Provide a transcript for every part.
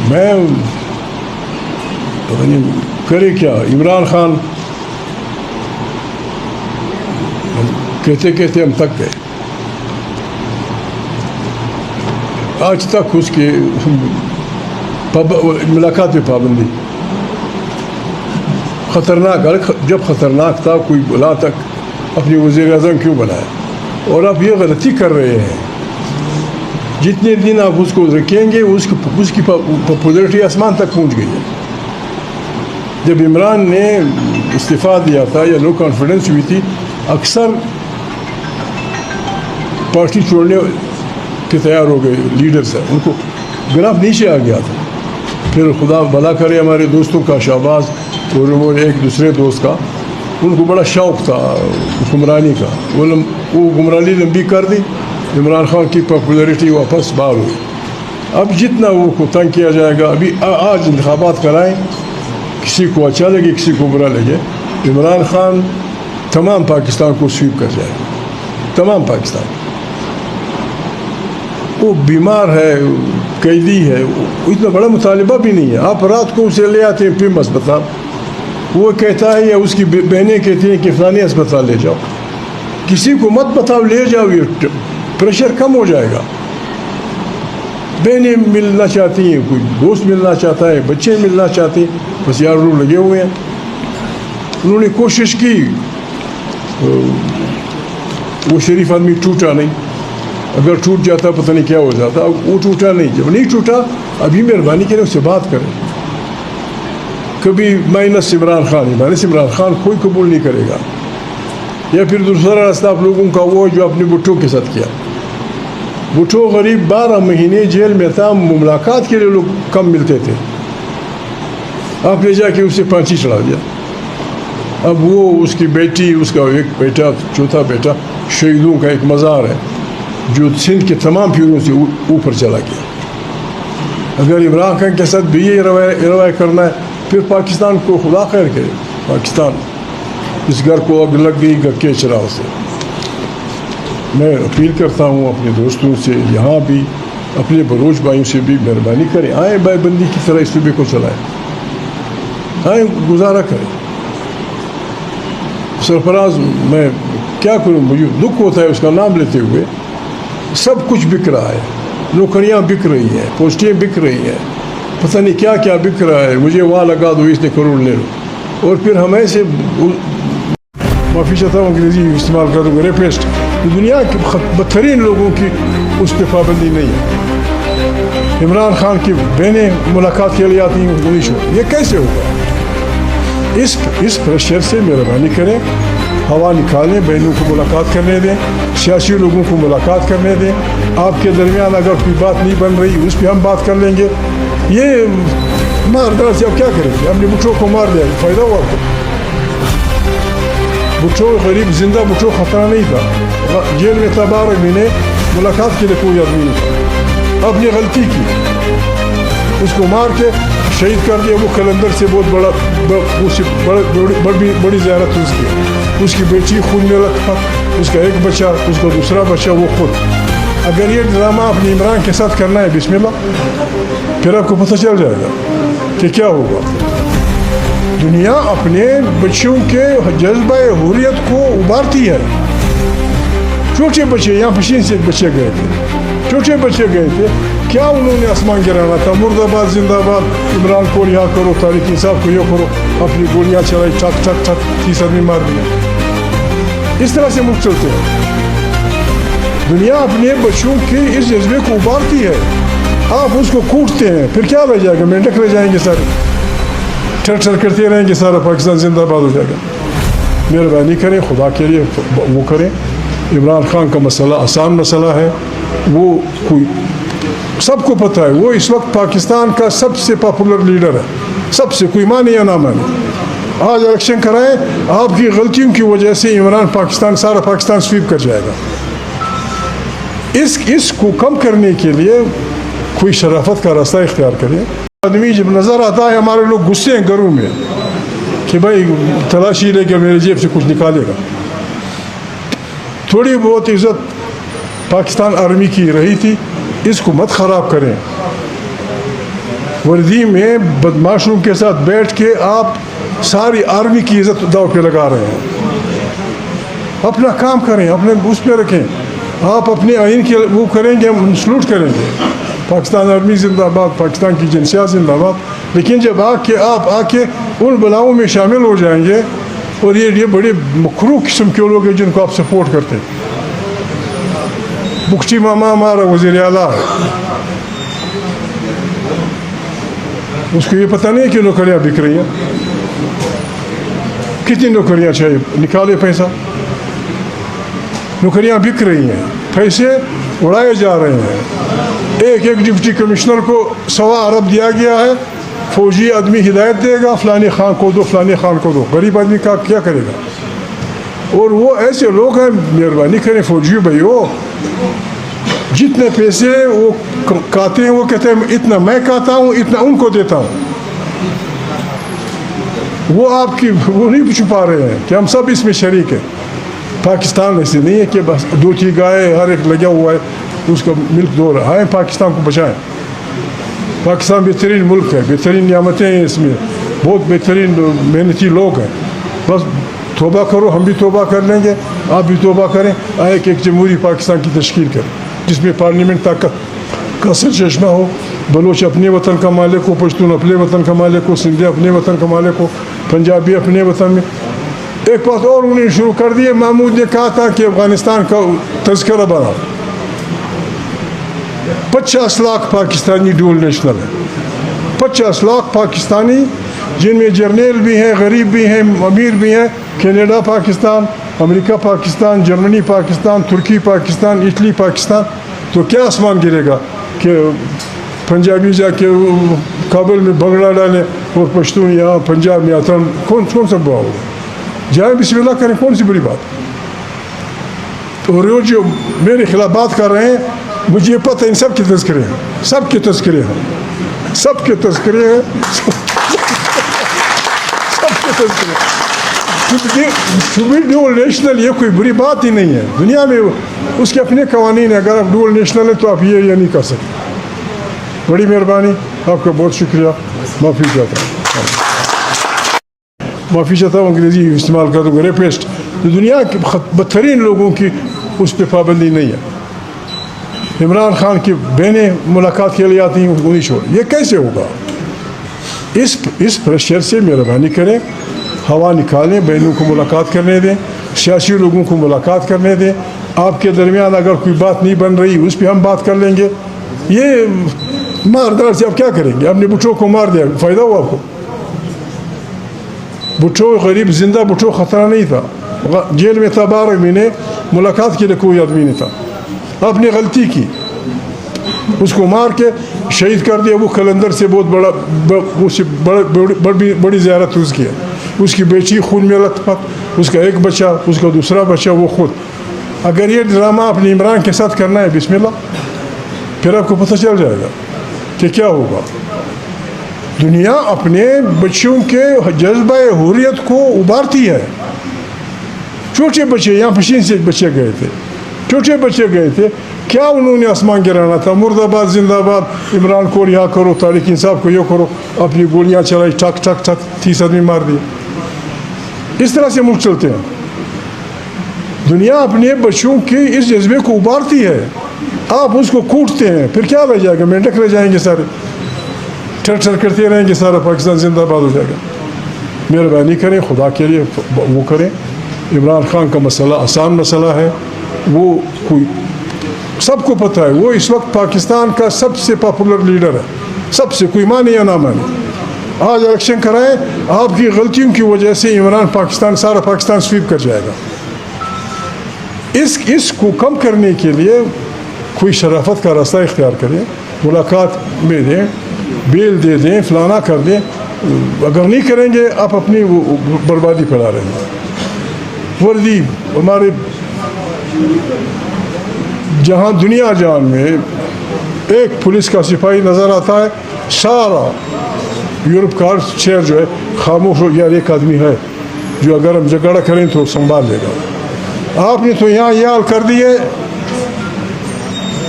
میں پتہ نہیں کرے کیا. عمران خان کہتے کہتے ہم تک گئے. آج تک اس کے ملاقات پہ پابندی. خطرناک. جب خطرناک تھا کوئی بلا تک اپنی وزیر اعظم کیوں بنایا؟ اور آپ یہ غلطی کر رہے ہیں. جتنے دن آپ اس کو رکھیں گے اس کی پاپولرٹی آسمان تک پہنچ گئی ہے. جب عمران نے استعفیٰ دیا تھا یا لو کانفیڈنس ہوئی تھی, اکثر پارٹی چھوڑنے کے تیار ہو گئے لیڈرز ہیں, ان کو گراف نیچے آ گیا تھا. پھر خدا بھلا کرے ہمارے دوستوں کا, شہباز اور وہ ایک دوسرے دوست کا, ان کو بڑا شوق تھا حکمرانی کا. وہ گمرانی لمبی کر دی, عمران خان کی پاپولرٹی واپس بحال ہوئی. اب جتنا وہ کو تنگ کیا جائے گا, ابھی آج انتخابات کرائیں, کسی کو اچھا لگے کسی کو برا لگے, عمران خان تمام پاکستان کو سویپ کر جائے گا, تمام پاکستان. وہ بیمار ہے, قیدی ہے, اتنا بڑا مطالبہ بھی نہیں ہے. آپ رات کو اسے لے آتے ہیں پم اسپتال, وہ کہتا ہے یا اس کی بہنیں کہتی ہیں کہ فلانی اسپتال لے جاؤ. کسی کو مت بتاؤ, لے جاؤ, یہ پریشر کم ہو جائے گا. بہنیں ملنا چاہتی ہیں, کوئی دوست ملنا چاہتا ہے, بچے ملنا چاہتے ہیں, بس یار وہ لگے ہوئے ہیں. انہوں نے کوشش کی, وہ شریف آدمی ٹوٹا نہیں. اگر ٹوٹ جاتا پتہ نہیں کیا ہو جاتا. وہ ٹوٹا نہیں. جب نہیں ٹوٹا, ابھی مہربانی کریں اس سے بات کریں. کبھی مائنس عمران خان, مائنس عمران خان کوئی قبول نہیں کرے گا. یا پھر دوسرا راستہ آپ لوگوں کا وہ جو اپنے بھٹو کے ساتھ کیا. بھٹو غریب 12 مہینے جیل میں تھا, ملاقات کے لیے لوگ کم ملتے تھے. آپ نے جا کے اسے پھانسی چڑھا دیا. اب وہ اس کی بیٹی, اس کا ایک بیٹا, چوتھا بیٹا, شہیدوں کا ایک مزار ہے جو سندھ کے تمام پیروں سے اوپر چلا گیا. اگر عمران خان کے ساتھ بھی یہ روایہ کرنا ہے, پھر پاکستان کو خدا خیر کرے. پاکستان اس گھر کو اب لگ گئی گھر کے چراغ سے. میں اپیل کرتا ہوں اپنے دوستوں سے, یہاں بھی اپنے بلوچ بھائیوں سے بھی مہربانی کریں, آئیں بھائی بندی کی طرح اس صوبے کو چلائیں, آئیں گزارا کریں. سرفراز میں کیا کروں, مجھے دکھ ہوتا ہے اس کا نام لیتے ہوئے. سب کچھ بک رہا ہے, نوکریاں بک رہی ہیں, پوسٹیں بک رہی ہیں, پتہ نہیں کیا کیا بک رہا ہے. مجھے وہاں لگا دو, اس نے کروڑ لے لو, اور پھر ہمیں سے معافی چاہتا ہوں انگریزی استعمال کر دوں گا, ریپسٹ. دنیا کے بدترین لوگوں کی اس پہ پابندی نہیں ہے. عمران خان کی بہنیں ملاقات کے لیے آتی ہیں, نہیں چھوڑ. یہ کیسے ہوگا؟ اس پریشر سے مہربانی کریں, ہوا نکالیں, بہنوں کو ملاقات کرنے دیں, سیاسی لوگوں کو ملاقات کرنے دیں. آپ کے درمیان اگر کوئی بات نہیں بن رہی, اس پہ ہم بات کر لیں گے. یہ ماردار سے اب کیا کریں گے؟ ہم نے بھٹو کو مار دیا, فائدہ ہوا آپ کو؟ بھٹو غریب زندہ بھٹو خطرہ نہیں تھا, جیل میں تھا 12 مہینے, ملاقات کے لیے کوئی آدمی نہیں تھا. آپ نے غلطی کی, اس کو مار کے شہید کر دیا. وہ قلندر سے بہت بڑی زیارت اس کی. اس کی بیٹی خون میں رکھا, اس کا ایک بچہ, اس کا دوسرا بچہ, وہ خود. اگر یہ ڈرامہ اپنے عمران کے ساتھ کرنا ہے, بسم اللہ, پھر آپ کو پتہ چل جائے گا کہ کیا ہوگا. دنیا اپنے بچوں کے جذبہ حریت کو ابھارتی ہے. چھوٹے بچے, یہاں پشین سے بچے گئے تھے, چھوٹے بچے گئے تھے, کیا انہوں نے آسمان گرانا تھا, مرد آباد زندہ آباد, عمران کو یہاں کرو, تاریخ انصاف کو یہ کرو, اپنی گولیاں چلائی, ٹھک ٹھک ٹھک, 30 آدمی مار دیا. اس طرح سے ملک چلتے ہیں. دنیا اپنے بچوں کے اس جذبے کو ابھارتی ہے. آپ اس کو کوٹتے ہیں, پھر کیا رہ جائے گا؟ مینڈک رہ جائیں گے سارے, ٹھر ٹھر کرتے رہیں گے, سارا پاکستان زندہ آباد ہو جائے گا. مہربانی کریں, خدا کے لیے وہ کریں. عمران خان کا مسئلہ آسان مسئلہ ہے, وہ کوئی سب کو پتہ ہے, وہ اس وقت پاکستان کا سب سے پاپولر لیڈر ہے, سب سے, کوئی مانے یا نہ مانے. آج الیکشن کرائیں, آپ کی غلطیوں کی وجہ سے عمران پاکستان, سارا پاکستان سویپ کر جائے گا. اس کو کم کرنے کے لیے کوئی شرافت کا راستہ اختیار کرے. آدمی جب نظر آتا ہے, ہمارے لوگ غصے ہیں گھروں میں کہ بھائی تلاشی لے کے میرے جیب سے کچھ نکالے گا. تھوڑی بہت عزت پاکستان آرمی کی رہی تھی, اس کو مت خراب کریں. وردی میں بدماشوں کے ساتھ بیٹھ کے آپ ساری آرمی کی عزت داؤ پہ لگا رہے ہیں. اپنا کام کریں, اپنے اس پہ رکھیں. آپ اپنے آئین کے وہ کریں گے, ہم سلوٹ کریں گے, پاکستان آرمی زندہ باد, پاکستان کی جنسیات زندہ باد. لیکن جب آپ آ کے ان بلاؤں میں شامل ہو جائیں گے, اور یہ بڑے مکروہ قسم کے لوگ ہیں جن کو آپ سپورٹ کرتے ہیں. بخشی ماما ہمارا وزیر اعلیٰ ہے, اس کو یہ پتہ نہیں کہ نوکریاں بک رہی ہیں. کتنی نوکریاں چاہیے, نکالے پیسہ. نوکریاں بک رہی ہیں, پیسے اڑائے جا رہے ہیں. ایک ڈپٹی کمشنر کو 1.25 ارب دیا گیا ہے. فوجی آدمی ہدایت دے گا, فلانے خان کو دو, فلانے خان کو دو. غریب آدمی کا کیا کرے گا؟ اور وہ ایسے لوگ ہیں, مہربانی کریں فوجی بھائیو, جتنے پیسے وہ کاتے ہیں وہ کہتے ہیں اتنا میں کاتا ہوں, اتنا ان کو دیتا ہوں. وہ آپ کی وہ نہیں چھپا رہے ہیں کہ ہم سب اس میں شریک ہیں. پاکستان ایسے نہیں ہے کہ بس 2 گائے ہر ایک لگا ہوا ہے, اس کا ملک دو رہا ہے. پاکستان کو بچائیں. پاکستان بہترین ملک ہے, بہترین نعمتیں ہیں اس میں, بہت بہترین محنتی لوگ ہیں. بس توبہ کرو, ہم بھی توبہ کر لیں گے, آپ بھی توبہ کریں. ایک جمہوری پاکستان کی تشکیل کریں جس میں پارلیمنٹ طاقت کا سرچشمہ ہو. بلوچ اپنے وطن کا مالک ہو, پشتون اپنے وطن کا مالک ہو, سندھی اپنے وطن کا مالک ہو, پنجابی اپنے وطن میں. ایک بات اور انہوں نے شروع کر دی ہے, محمود نے کہا تھا کہ افغانستان کا تذکرہ بنا. 50 لاکھ پاکستانی ڈول نیشنل ہیں. 50 لاکھ پاکستانی جن میں جرنیل بھی ہیں, غریب بھی ہیں, امیر بھی ہیں. کینیڈا پاکستان, امریکہ پاکستان, جرمنی پاکستان, ترکی پاکستان, اٹلی پاکستان. تو کیا آسمان گرے گا کہ پنجابی جا کے کابل میں بنگلہ ڈالیں اور پشتون یہاں پنجاب میں آتا. کون سا بوا ہوگا؟ جائیں بسم اللہ کریں, کون سی بڑی بات. اور وہ جو میرے خلاف بات کر رہے ہیں, مجھے یہ پتہ ہے ان سب کے تذکرے ہیں, سب کے تذکرے ہیں, سب کے تذکرے ہیں, سب کے تذکرے. ڈول نیشنل یہ کوئی بری بات ہی نہیں ہے دنیا میں, اس کے اپنے قوانین ہیں. اگر آپ ڈول نیشنل ہیں تو آپ یہ نہیں کر سکتے. بڑی مہربانی, آپ کا بہت شکریہ. معافی چاہتا ہوں, معافی چاہتا ہوں, انگریزی استعمال کر دوں گا. ریپسٹ دنیا کے بدترین لوگوں کی اس پہ پابندی نہیں ہے. عمران خان کی بہنیں ملاقات کے لیے آتی ہیں, انہیں چھوڑ. یہ کیسے ہوگا؟ اس پریشر سے مہربانی کریں, ہوا نکالیں, بہنوں کو ملاقات کرنے دیں, سیاسی لوگوں کو ملاقات کرنے دیں. آپ کے درمیان اگر کوئی بات نہیں بن رہی اس پہ ہم بات کر لیں گے. یہ ماردار سے آپ کیا کریں گے؟ آپ نے بھٹو کو مار دیا, فائدہ ہوا آپ کو؟ بھٹو غریب زندہ بھٹو خطرہ نہیں تھا, جیل میں تھا 12 مہینے, ملاقات کے لیے کوئی آدمی نہیں تھا. آپ نے غلطی کی, اس کو مار کے شہید کر دیا. وہ قلندر سے بہت بڑی زیارت اس کی ہے. اس کی بیٹی خون میں لت پت, اس کا ایک بچہ, اس کا دوسرا بچہ, وہ خود. اگر یہ ڈرامہ آپ نے عمران کے ساتھ کرنا ہے, بسم اللہ, پھر آپ کو پتہ چل جائے گا کہ کیا ہوگا. دنیا اپنے بچوں کے جذبہ حریت کو ابھارتی ہے. چھوٹے بچے, یہاں پشین سے بچے گئے تھے, چھوٹے بچے گئے تھے, کیا انہوں نے آسمان گرانا تھا؟ مرد آباد زندہ باد, عمران کو رہا کرو, تاریخ انصاف کو یہ کرو. اپنی گولیاں چلائی, ٹھک ٹھک ٹھک, 30 آدمی مار دیے. اس طرح سے ملک چلتے ہیں. دنیا اپنے بچوں کے اس جذبے کو ابھارتی ہے. آپ اس کو کوٹتے ہیں, پھر کیا رہ جائے گا؟ مینڈک رہ جائیں گے سارے, ٹھر ٹھر کرتے رہیں گے, سارا پاکستان زندہ باد ہو جائے گا. مہربانی کریں, خدا کے لیے وہ کریں. عمران خان کا مسئلہ آسان مسئلہ ہے, وہ کوئی سب کو پتہ ہے. وہ اس وقت پاکستان کا سب سے پاپولر لیڈر ہے, سب سے, کوئی مانے یا نہ مانے. آج الیکشن کرائیں, آپ کی غلطیوں کی وجہ سے عمران پاکستان, سارا پاکستان سویپ کر جائے گا. اس کو کم کرنے کے لیے کوئی شرافت کا راستہ اختیار کریں, ملاقات میں دیں, بیل دے دیں, فلانا کر دیں. اگر نہیں کریں گے آپ اپنی بربادی پھیلا رہے ہیں. وردی ہمارے جہاں دنیا جان میں ایک پولیس کا سپاہی نظر آتا ہے, سارا یورپ کا شہر جو ہے خاموش ہو. یار ایک آدمی ہے جو اگر ہم جھگڑا کریں تو سنبھال لے گا. آپ نے تو یہاں یہ حال کر دیے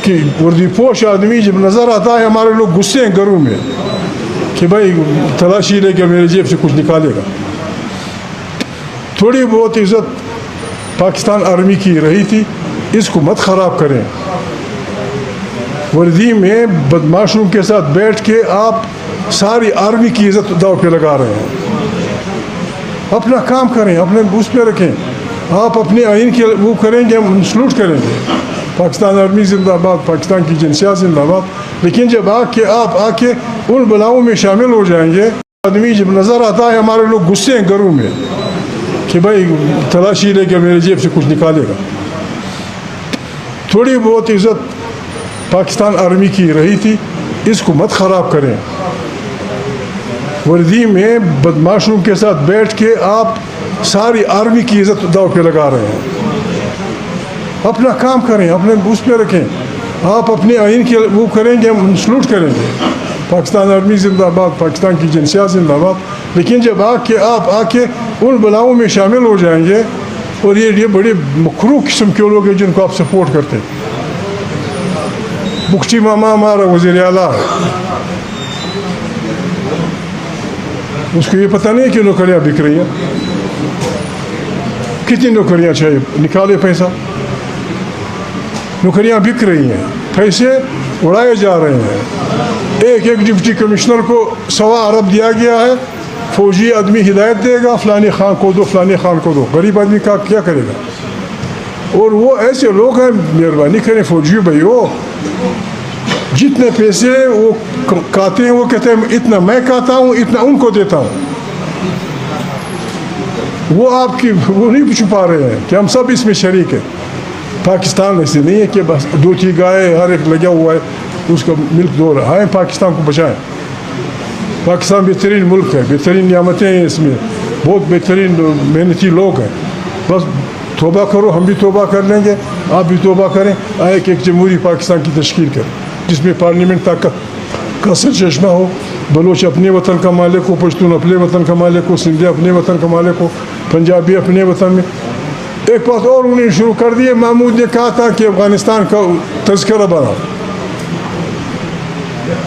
کہ وردی پوش آدمی جب نظر آتا ہے ہمارے لوگ غصے ہیں گھروں میں کہ بھائی تلاشی لے کے میرے جیب سے کچھ نکالے گا. تھوڑی بہت عزت پاکستان آرمی کی رہی تھی, اس کو مت خراب کریں. وردی میں بدماشوں کے ساتھ بیٹھ کے آپ ساری آرمی کی عزت داؤ پہ لگا رہے ہیں. اپنا کام کریں, اپنے اس پہ رکھیں. آپ اپنے آئین کے وہ کریں گے, ہم سلوٹ کریں گے, پاکستان آرمی زندہ باد, پاکستان کی جنسیات زندہ باد. لیکن جب آپ آ کے ان بلاؤں میں شامل ہو جائیں گے, آدمی جب نظر آتا ہے ہمارے لوگ غصے ہیں گھروں میں کہ بھائی تلاشی لے کے میرے جیب سے کچھ نکالے گا. تھوڑی بہت عزت پاکستان آرمی کی رہی تھی, اس کو مت خراب کریں. وردی میں بدماشوں کے ساتھ بیٹھ کے آپ ساری آرمی کی عزت داؤ پہ لگا رہے ہیں. اپنا کام کریں, اپنے اس پہ رکھیں. آپ اپنے آئین کے وہ کریں گے, ہم سلوٹ کریں گے. پاکستان آرمی زندہ باد, پاکستان کی جنسیات زندہ باد. لیکن جب آپ آ کے ان بلاؤں میں شامل ہو جائیں گے, اور یہ بڑے مکروہ قسم کے لوگ ہیں جن کو آپ سپورٹ کرتے ہیں. بخشی ماما ہمارا وزیر اعلیٰ ہے, اس کو یہ پتہ نہیں کہ نوکریاں بک رہی ہیں. کتنی نوکریاں چاہیے, نکالے پیسہ. نوکریاں بک رہی ہیں, پیسے اڑائے جا رہے ہیں. ایک ڈپٹی کمشنر کو 1.25 ارب دیا گیا ہے. فوجی آدمی ہدایت دے گا, فلانے خان کو دو, فلانے خان کو دو. غریب آدمی کا کیا کرے گا؟ اور وہ ایسے لوگ ہیں, مہربانی کریں فوجی بھائیو, جتنے پیسے وہ کھاتے ہیں وہ کہتے ہیں اتنا میں کھاتا ہوں, اتنا ان کو دیتا ہوں. وہ آپ کی وہ نہیں چھپا رہے ہیں کہ ہم سب اس میں شریک ہیں. پاکستان ایسے نہیں ہے کہ بس 2 گائے ہر ایک لگا ہوا ہے, اس کا ملک دو رہا ہے. پاکستان کو بچائیں. پاکستان بہترین ملک ہے, بہترین نعمتیں ہیں اس میں, بہت بہترین محنتی لوگ ہیں. بس توبہ کرو, ہم بھی توبہ کر لیں گے, آپ بھی توبہ کریں. ایک جمہوری پاکستان کی تشکیل کریں جس میں پارلیمنٹ طاقت کا سرچشمہ ہو. بلوچ اپنے وطن کا مالک ہو, پشتون اپنے وطن کا مالک ہو, سندھی اپنے وطن کا مالک ہو, پنجابی اپنے وطن میں. ایک بات اور انہوں نے شروع کر دی ہے, محمود نے کہا تھا کہ افغانستان کا تذکرہ بنا.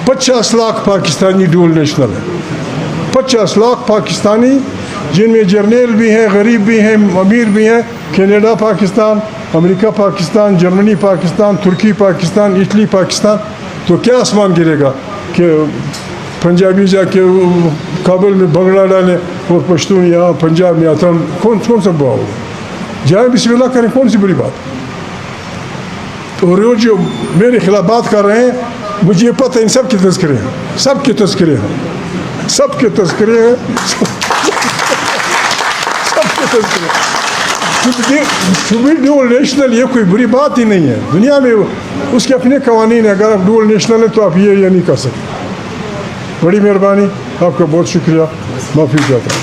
50 لاکھ پاکستانی ڈول نیشنل ہے. 50 لاکھ پاکستانی جن میں جرنیل بھی ہیں, غریب بھی ہیں, امیر بھی ہیں. کینیڈا پاکستان, امریکہ پاکستان, جرمنی پاکستان, ترکی پاکستان, اٹلی پاکستان. تو کیا آسمان گرے گا کہ پنجابی جا کے کابل میں بنگلہ ڈالیں اور پشتون یہاں پنجاب میں آتا. کون سا بوا ہوگا؟ جائیں بسم اللہ کریں, کون سی بری بات. اور وہ جو میرے خلاف بات کر رہے ہیں, مجھے یہ پتہ ہے ان سب کے تذکرے ہیں, سب کے تذکرے ہیں, سب کے تذکرے ہیں, سب کے تذکرے. ڈول نیشنل یہ کوئی بری بات ہی نہیں ہے دنیا میں. اس کے اپنے قوانین ہیں. اگر آپ ڈول نیشنل ہیں تو آپ یہ نہیں کر سکتے. بڑی مہربانی, آپ کا بہت شکریہ, معافی چاہتا ہوں.